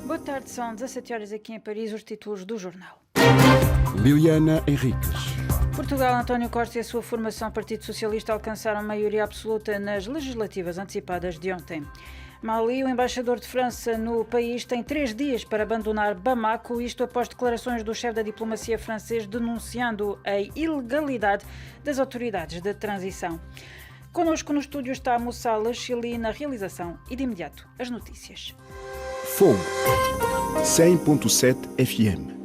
Boa tarde, são 17 horas aqui em Paris, os títulos do jornal. Liliana Henriques. Portugal, António Costa e a sua formação Partido Socialista alcançaram maioria absoluta nas legislativas antecipadas de ontem. Mali, o embaixador de França no país, tem 3 dias para abandonar Bamako, isto após declarações do chefe da diplomacia francês denunciando a ilegalidade das autoridades de transição. Connosco no estúdio está Moussa Lachili na realização e de imediato as notícias. Fogo 100.7 FM.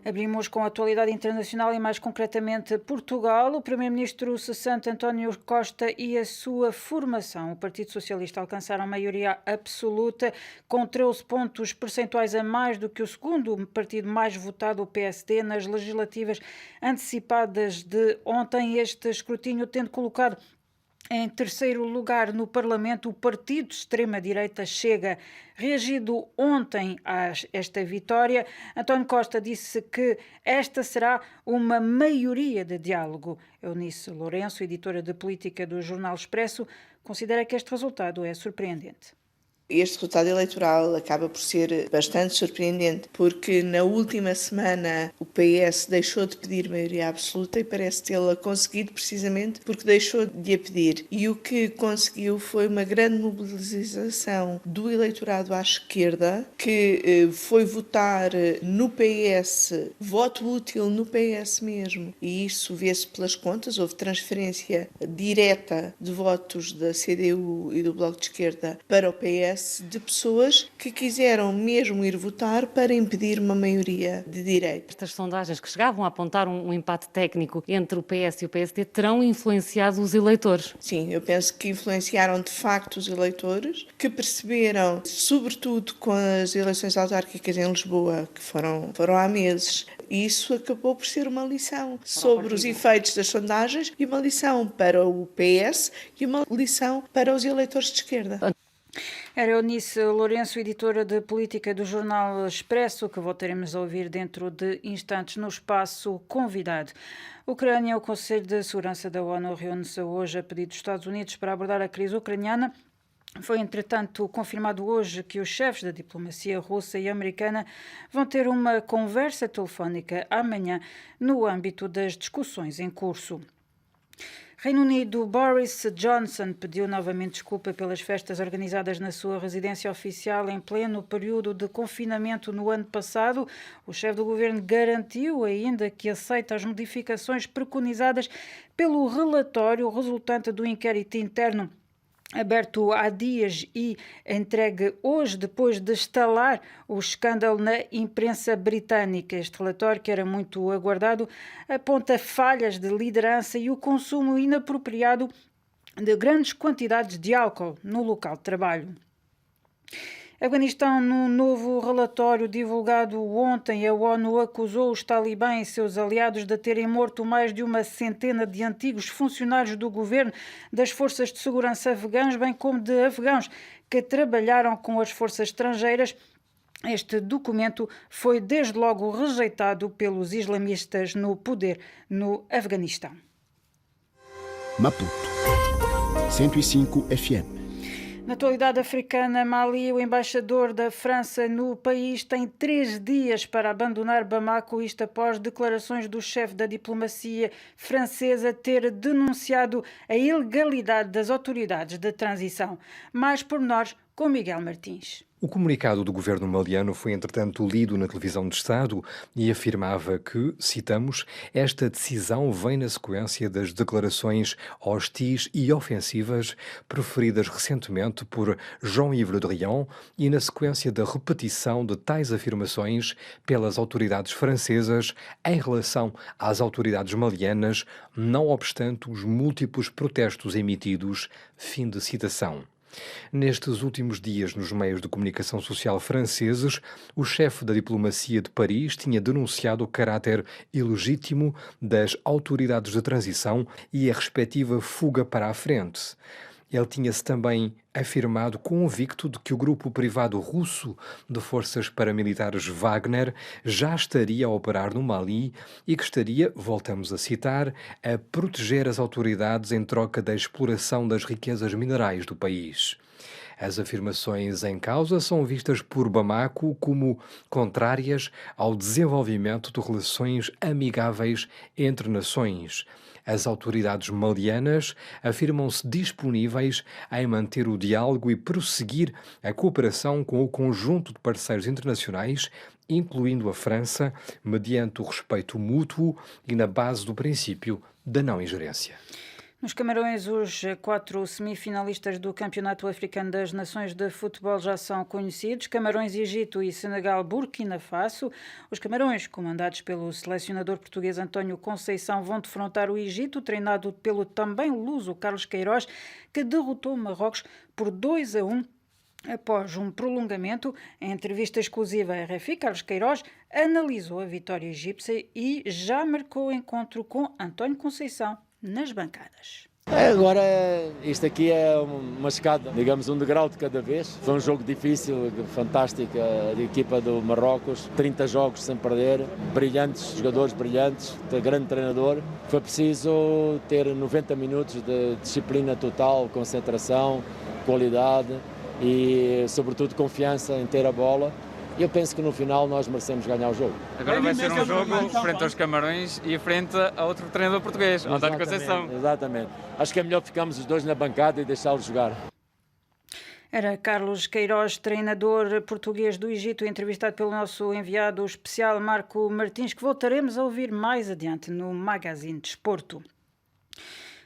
Abrimos com a atualidade internacional e mais concretamente Portugal. O primeiro-ministro cessante António Costa e a sua formação, o Partido Socialista, alcançaram maioria absoluta com 13 pontos percentuais a mais do que o segundo partido mais votado, o PSD, nas legislativas antecipadas de ontem. Este escrutínio tendo colocado em terceiro lugar no Parlamento o partido de extrema-direita Chega. Reagido ontem a esta vitória, António Costa disse que esta será uma maioria de diálogo. Eunice Lourenço, editora de política do Jornal Expresso, considera que este resultado é surpreendente. Este resultado eleitoral acaba por ser bastante surpreendente, porque na última semana o PS deixou de pedir maioria absoluta e parece tê-la conseguido precisamente porque deixou de a pedir. E o que conseguiu foi uma grande mobilização do eleitorado à esquerda, que foi votar no PS, voto útil no PS mesmo. E isso vê-se pelas contas, houve transferência direta de votos da CDU e do Bloco de Esquerda para o PS, de pessoas que quiseram mesmo ir votar para impedir uma maioria de direita. Estas sondagens que chegavam a apontar um empate técnico entre o PS e o PSD terão influenciado os eleitores? Sim, eu penso que influenciaram de facto os eleitores, que perceberam, sobretudo com as eleições autárquicas em Lisboa, que foram há meses, e isso acabou por ser uma lição sobre os efeitos das sondagens e uma lição para o PS e uma lição para os eleitores de esquerda. Era Eunice Lourenço, editora de política do Jornal Expresso, que voltaremos a ouvir dentro de instantes no espaço convidado. Ucrânia, o Conselho de Segurança da ONU reúne-se hoje a pedido dos Estados Unidos para abordar a crise ucraniana. Foi, entretanto, confirmado hoje que os chefes da diplomacia russa e americana vão ter uma conversa telefónica amanhã no âmbito das discussões em curso. Reino Unido, Boris Johnson pediu novamente desculpa pelas festas organizadas na sua residência oficial em pleno período de confinamento no ano passado. O chefe do governo garantiu ainda que aceita as modificações preconizadas pelo relatório resultante do inquérito interno aberto há dias e entregue hoje, depois de estalar o escândalo na imprensa britânica. Este relatório, que era muito aguardado, aponta falhas de liderança e o consumo inapropriado de grandes quantidades de álcool no local de trabalho. Afeganistão, no novo relatório divulgado ontem, a ONU acusou os talibãs e seus aliados de terem morto mais de uma centena de antigos funcionários do governo, das forças de segurança afegãs, bem como de afegãos que trabalharam com as forças estrangeiras. Este documento foi desde logo rejeitado pelos islamistas no poder no Afeganistão. Maputo 105 FM. Na atualidade africana, Mali, o embaixador da França no país, tem 3 dias para abandonar Bamako, isto após declarações do chefe da diplomacia francesa ter denunciado a ilegalidade das autoridades de transição. Mais pormenores com Miguel Martins. O comunicado do governo maliano foi, entretanto, lido na televisão de Estado e afirmava que, citamos, esta decisão vem na sequência das declarações hostis e ofensivas proferidas recentemente por Jean-Yves Le Drian e na sequência da repetição de tais afirmações pelas autoridades francesas em relação às autoridades malianas, não obstante os múltiplos protestos emitidos. Fim de citação. Nestes últimos dias, nos meios de comunicação social franceses, o chefe da diplomacia de Paris tinha denunciado o caráter ilegítimo das autoridades de transição e a respectiva fuga para a frente. Ele tinha-se também afirmado convicto de que o grupo privado russo de forças paramilitares Wagner já estaria a operar no Mali e que estaria, voltamos a citar, a proteger as autoridades em troca da exploração das riquezas minerais do país. As afirmações em causa são vistas por Bamako como contrárias ao desenvolvimento de relações amigáveis entre nações. As autoridades malianas afirmam-se disponíveis em manter o diálogo e prosseguir a cooperação com o conjunto de parceiros internacionais, incluindo a França, mediante o respeito mútuo e na base do princípio da não ingerência. Nos Camarões, os 4 semifinalistas do Campeonato Africano das Nações de Futebol já são conhecidos: Camarões, Egito e Senegal, Burkina Faso. Os Camarões, comandados pelo selecionador português António Conceição, vão defrontar o Egito, treinado pelo também luso Carlos Queiroz, que derrotou Marrocos por 2-1. Após um prolongamento, em entrevista exclusiva à RFI, Carlos Queiroz analisou a vitória egípcia e já marcou o encontro com António Conceição nas bancadas. Agora, isto aqui é uma escada, digamos, um degrau de cada vez. Foi um jogo difícil, fantástico, a equipa do Marrocos, 30 jogos sem perder, brilhantes, jogadores brilhantes, grande treinador. Foi preciso ter 90 minutos de disciplina total, concentração, qualidade e, sobretudo, confiança em ter a bola. Eu penso que no final nós merecemos ganhar o jogo. Agora vai ser um jogo frente aos Camarões e frente a outro treinador português, António Conceição. Exatamente. Acho que é melhor ficarmos os dois na bancada e deixá-los jogar. Era Carlos Queiroz, treinador português do Egito, entrevistado pelo nosso enviado especial Marco Martins, que voltaremos a ouvir mais adiante no Magazine Desporto.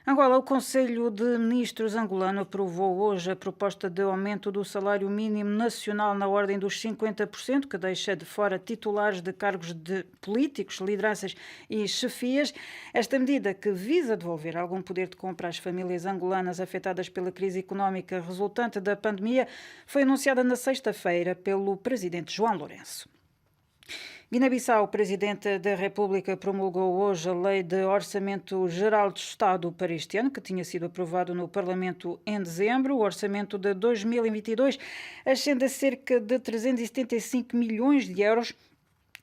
Angola, o Conselho de Ministros angolano aprovou hoje a proposta de aumento do salário mínimo nacional na ordem dos 50%, que deixa de fora titulares de cargos de políticos, lideranças e chefias. Esta medida, que visa devolver algum poder de compra às famílias angolanas afetadas pela crise económica resultante da pandemia, foi anunciada na sexta-feira pelo presidente João Lourenço. Guiné-Bissau, o Presidente da República promulgou hoje a Lei de Orçamento Geral do Estado para este ano, que tinha sido aprovado no Parlamento em dezembro. O orçamento de 2022 ascende a cerca de 375 milhões de euros,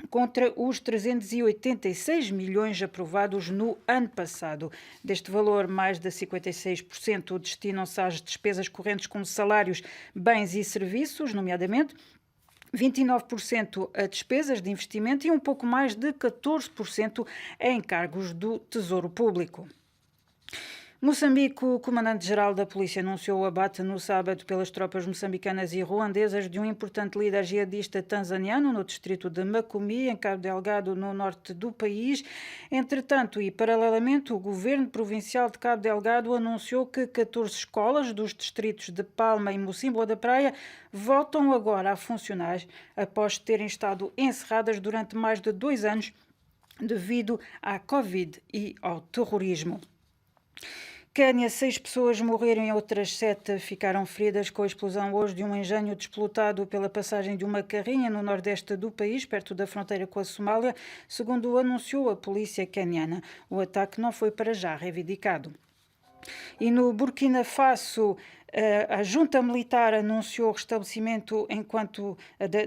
contra os 386 milhões aprovados no ano passado. Deste valor, mais de 56% destinam-se às despesas correntes como salários, bens e serviços, nomeadamente 29% a despesas de investimento e um pouco mais de 14% a encargos do Tesouro Público. Moçambique, o comandante-geral da polícia anunciou o abate no sábado pelas tropas moçambicanas e ruandesas de um importante líder jihadista tanzaniano no distrito de Macomia, em Cabo Delgado, no norte do país. Entretanto, e paralelamente, o governo provincial de Cabo Delgado anunciou que 14 escolas dos distritos de Palma e Mocímboa da Praia voltam agora a funcionar após terem estado encerradas durante mais de 2 anos devido à Covid e ao terrorismo. Quênia, 6 pessoas morreram e outras 7 ficaram feridas com a explosão hoje de um engenho desplotado pela passagem de uma carrinha no nordeste do país, perto da fronteira com a Somália, segundo anunciou a polícia queniana. O ataque não foi para já reivindicado. E no Burkina Faso, a junta militar anunciou o restabelecimento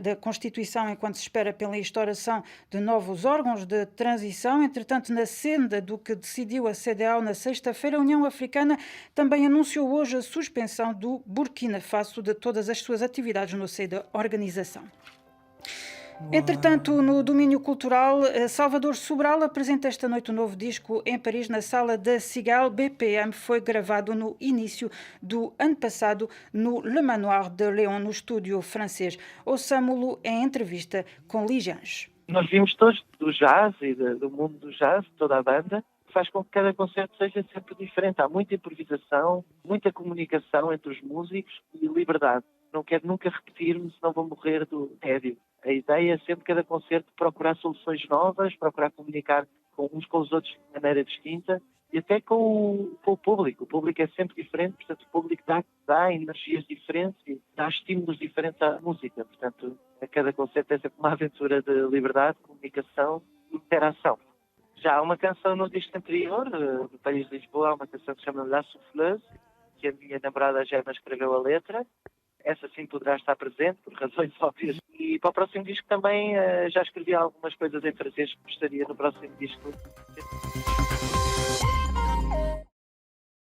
da Constituição enquanto se espera pela instauração de novos órgãos de transição. Entretanto, na senda do que decidiu a CEDEAO na sexta-feira, a União Africana também anunciou hoje a suspensão do Burkina Faso de todas as suas atividades no seio da organização. Entretanto, no domínio cultural, Salvador Sobral apresenta esta noite um novo disco em Paris, na Sala da Cigale. BPM foi gravado no início do ano passado no Le Manoir de Léon, no estúdio francês. Ouçamo-lo em entrevista com Ligiange. Nós vimos todos do jazz e do mundo do jazz, toda a banda, faz com que cada concerto seja sempre diferente. Há muita improvisação, muita comunicação entre os músicos e liberdade. Não quero nunca repetir-me, senão vou morrer do tédio. A ideia é sempre, cada concerto, procurar soluções novas, procurar comunicar uns com os outros de maneira distinta e até com o público. O público é sempre diferente, portanto o público dá energias diferentes e dá estímulos diferentes à música. Portanto, a cada concerto é sempre uma aventura de liberdade, comunicação e interação. Já há uma canção no disco anterior, do Paris de Lisboa, há uma canção que se chama La Souffleuse, que a minha namorada Gemma escreveu a letra. Essa sim poderá estar presente, por razões óbvias. E para o próximo disco também já escrevi algumas coisas em francês que gostaria no próximo disco.